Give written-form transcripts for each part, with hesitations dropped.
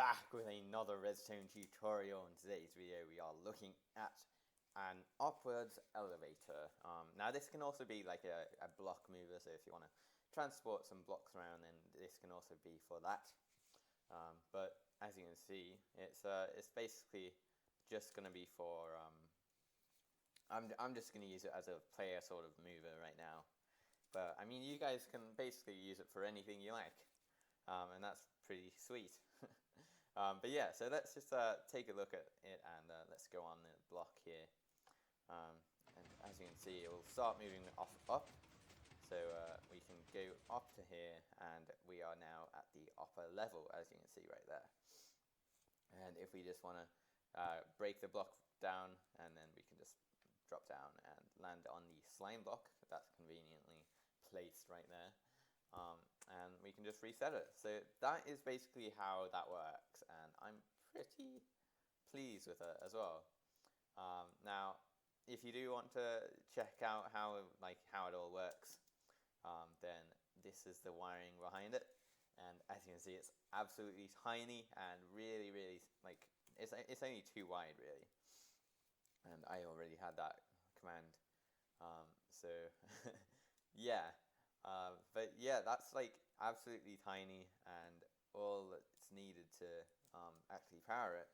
back with another redstone tutorial. In today's video we are looking at an upwards elevator. Now this can also be like a block mover, so if you want to transport some blocks around, then this can also be for that. But as you can see, it's basically just going to be for, I'm just going to use it as a player sort of mover right now. But I mean, you guys can basically use it for anything you like. And that's pretty sweet. But yeah, so let's just take a look at it, and let's go on the block here. And as you can see, it will start moving up. So we can go up to here, and we are now at the upper level, as you can see right there. And if we just want to break the block down, and then we can just drop down and land on the slime block that's conveniently placed right there. And we can just reset it. So that is basically how that works, and I'm pretty pleased with it as well. Now, if you do want to check out how it all works, then this is the wiring behind it. And as you can see, it's absolutely tiny and really it's only too wide really. And I already had that command, so yeah. But yeah, that's like absolutely tiny, and all that's needed to actually power it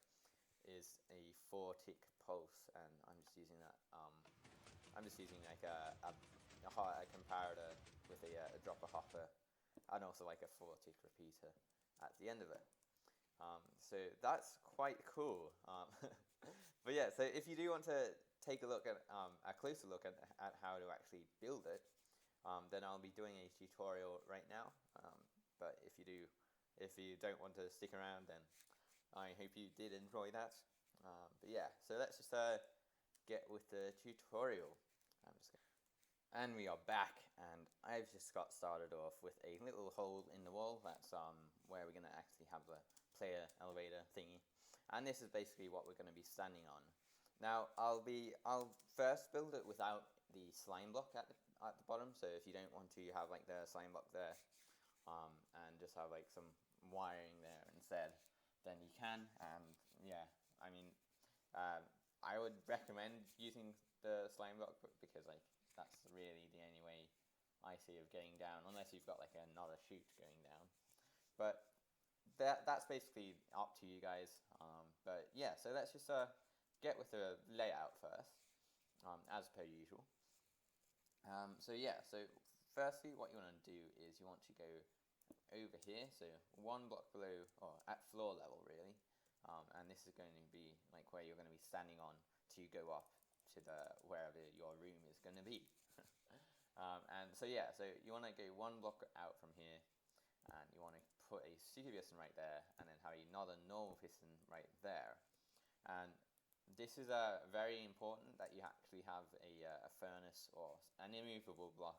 is a 4-tick pulse, and I'm just using that. I'm just using like a comparator with a dropper hopper, and also like a 4-tick repeater at the end of it. So that's quite cool. But yeah, so if you do want to take a look at a closer look at how to actually build it, then I'll be doing a tutorial right now. But if you don't want to stick around, then I hope you did enjoy that. But yeah, so let's just get with the tutorial. And we are back, and I've just got started off with a little hole in the wall. That's where we're going to actually have the player elevator thingy. And this is basically what we're going to be standing on. Now, I'll first build it without the slime block at the bottom. So if you don't want to have like the slime block there, and just have like some wiring there instead, then you can. And yeah, I mean, I would recommend using the slime block because like that's really the only way I see of getting down, unless you've got like another chute going down. But that's basically up to you guys. But yeah, so let's just get with the layout first, as per usual. So yeah, so firstly what you want to do is you want to go over here, so one block below, or at floor level really, and this is going to be like where you're going to be standing on to go up to wherever your room is going to be. And so yeah, so you want to go one block out from here, and you want to put a super piston right there, and then have another normal piston right there. And this is very important that you actually have a furnace or an immovable block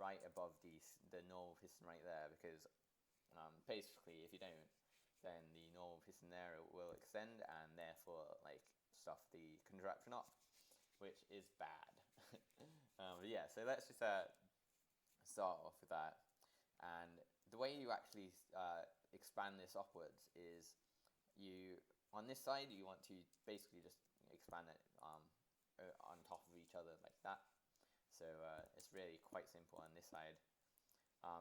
right above the normal piston right there, because basically if you don't, then the normal piston there will extend and therefore like stuff the contraption up, which is bad. But yeah, so let's just start off with that. And the way you actually expand this upwards is on this side you want to basically just expand it on top of each other like that. So it's really quite simple on this side.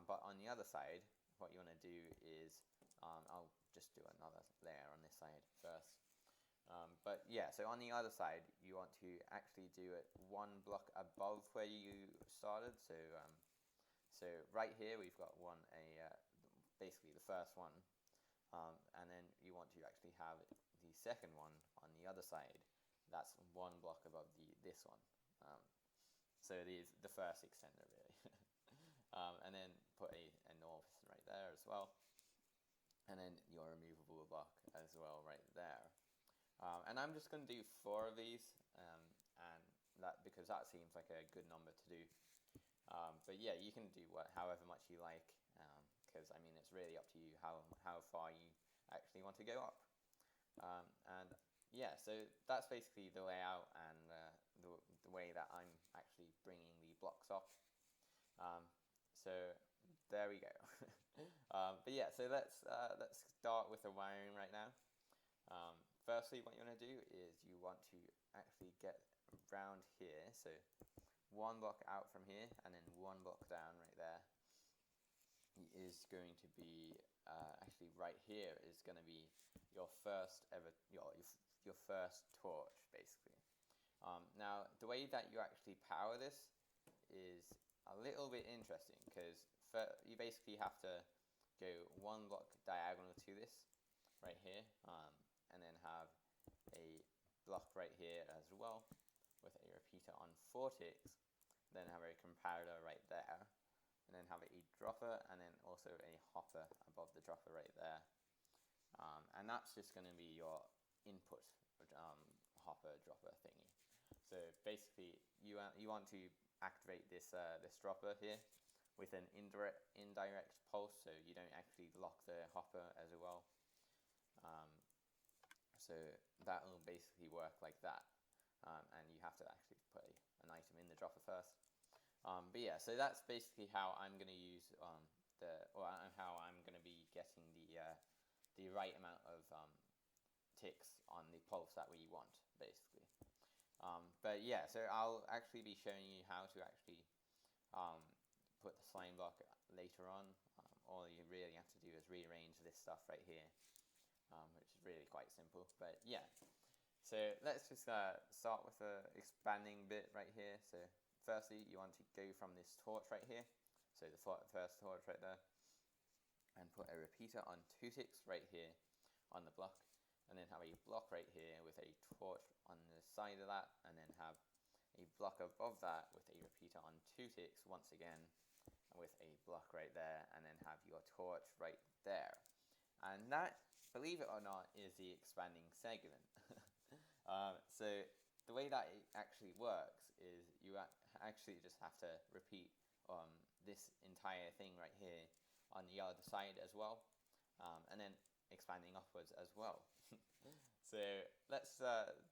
But on the other side, what you want to do is, I'll just do another layer on this side first. But yeah, so on the other side, you want to actually do it one block above where you started. So right here we've got basically the first one, and then you want to actually have the second one on the other side. That's one block above this one. So the first extender really. And then put a normal piston right there as well, and then your removable block as well right there. And I'm just going to do 4 of these, and because that seems like a good number to do. But yeah, you can do however much you like, because I mean it's really up to you how far you actually want to go up. And yeah, so that's basically the layout and the way that I'm actually bringing the blocks up. So there we go. But yeah, so let's start with the wiring right now. Firstly, what you want to do is you want to actually get round here. So one block out from here, and then one block down right there is going to be actually right here is going to be your first ever your first torch, basically. Now the way that you actually power this is a little bit interesting, because you basically have to go one block diagonal to this right here, and then have a block right here as well with a repeater on 4 ticks, then have a comparator right there, and then have a dropper, and then also a hopper above the dropper right there. And that's just going to be your input hopper dropper thingy. So basically you want to activate this this dropper here with an indirect pulse, so you don't actually lock the hopper as well. So that will basically work like that, and you have to actually put an item in the dropper first. But yeah, so that's basically how I'm going to use how I'm going to be getting the right amount of ticks on the pulse that we want, basically. But yeah, so I'll actually be showing you how to actually put the slime block later on. All you really have to do is rearrange this stuff right here, which is really quite simple. But yeah, so let's just start with the expanding bit right here. So firstly, you want to go from this torch right here, so the first torch right there, and put a repeater on 2 ticks right here on the block, and then have a block right here with a torch on the side of that, and then have a block above that with a repeater on 2 ticks once again, with a block right there, and then have your torch right there. And that, believe it or not, is the expanding segment. So the way that it actually works is you actually just have to repeat this entire thing right here on the other side as well, and then expanding upwards as well. So let's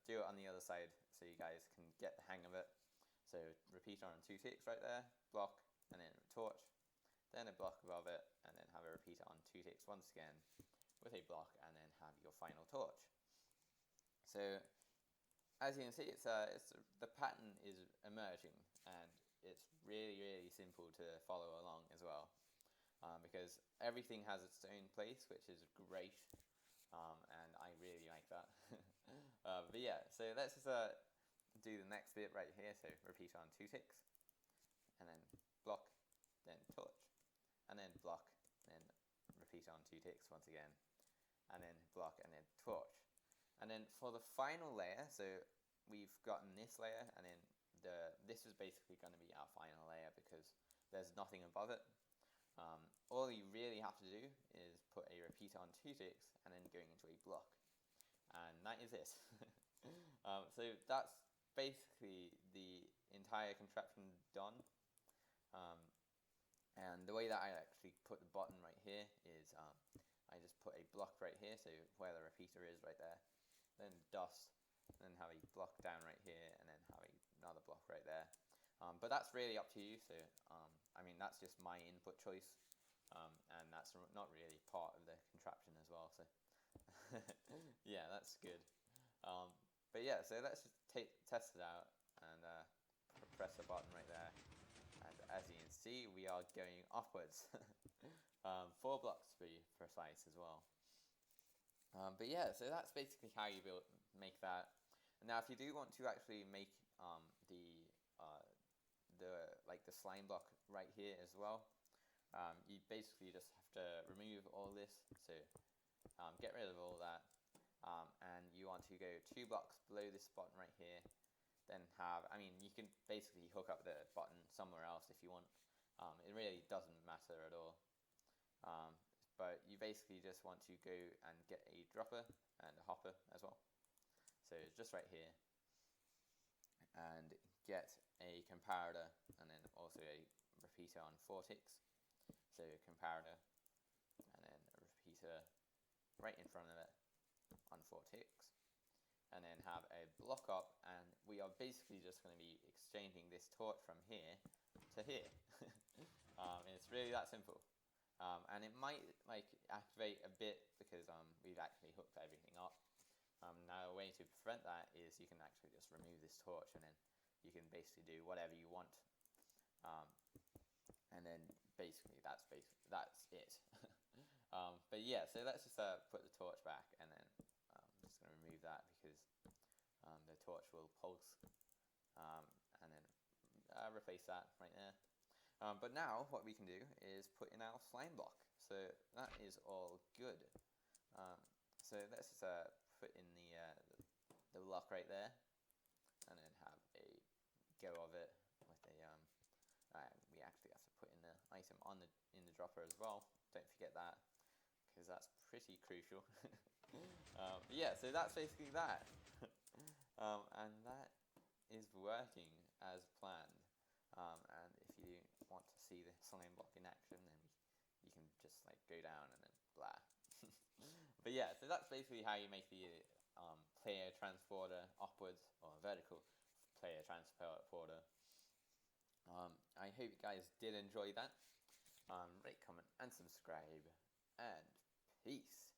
do it on the other side so you guys can get the hang of it. So repeater on 2 ticks right there, block, and then a torch, then a block above it, and then have a repeater on 2 ticks once again with a block, and then have your final torch. So as you can see, it's the pattern is emerging, and it's really simple to follow along as well, because everything has its own place, which is great, and I really like that. But yeah, so let's just do the next bit right here. So repeater on 2 ticks, and then block, then torch, and then block, then repeater on 2 ticks once again, and then block, and then torch. And then for the final layer, so we've gotten this layer, and then this is basically going to be our final layer because there's nothing above it. All you really have to do is put a repeater on 2 ticks and then going into a block, and that is it. So that's basically the entire contraption done. And the way that I actually put the button right here is I just put a block right here, so where the repeater is right there, then dust, and then have a block down right here, and then have another block right there. But that's really up to you. So I mean, that's just my input choice, and that's not really part of the contraption as well. So yeah, that's good. But yeah, so let's just test it out, and press the button right there, and as you can see, we are going upwards. 4 blocks to be precise as well. But yeah, so that's basically how you make that. Now, if you do want to actually make the slime block right here as well, you basically just have to remove all this. So get rid of all that, and you want to go 2 blocks below this button right here. Then you can basically hook up the button somewhere else if you want. It really doesn't matter at all. But you basically just want to go and get a dropper and a hopper as well. So just right here, and get a comparator, and then also a repeater on 4 ticks. So comparator, and then a repeater right in front of it on 4 ticks, and then have a block up, and we are basically just going to be exchanging this torch from here to here. And it's really that simple. And it might like activate a bit because we've actually hooked everything up. Now a way to prevent that is you can actually just remove this torch, and then you can basically do whatever you want. And then basically that's it. But yeah, so let's just put the torch back, and then I'm just going to remove that because the torch will pulse, and then replace that right there. But now what we can do is put in our slime block. So that is all good. So let's just put in the block right there, and then have a go of it with a we actually have to put in the item in the dropper as well. Don't forget that, because that's pretty crucial. But yeah, so that's basically that. And that is working as planned. And if you want to see the slime block in action, then you can just like go down and then blah. But yeah, so that's basically how you make the player transporter upwards, or vertical player transporter. I hope you guys did enjoy that. Rate, comment, and subscribe, and peace.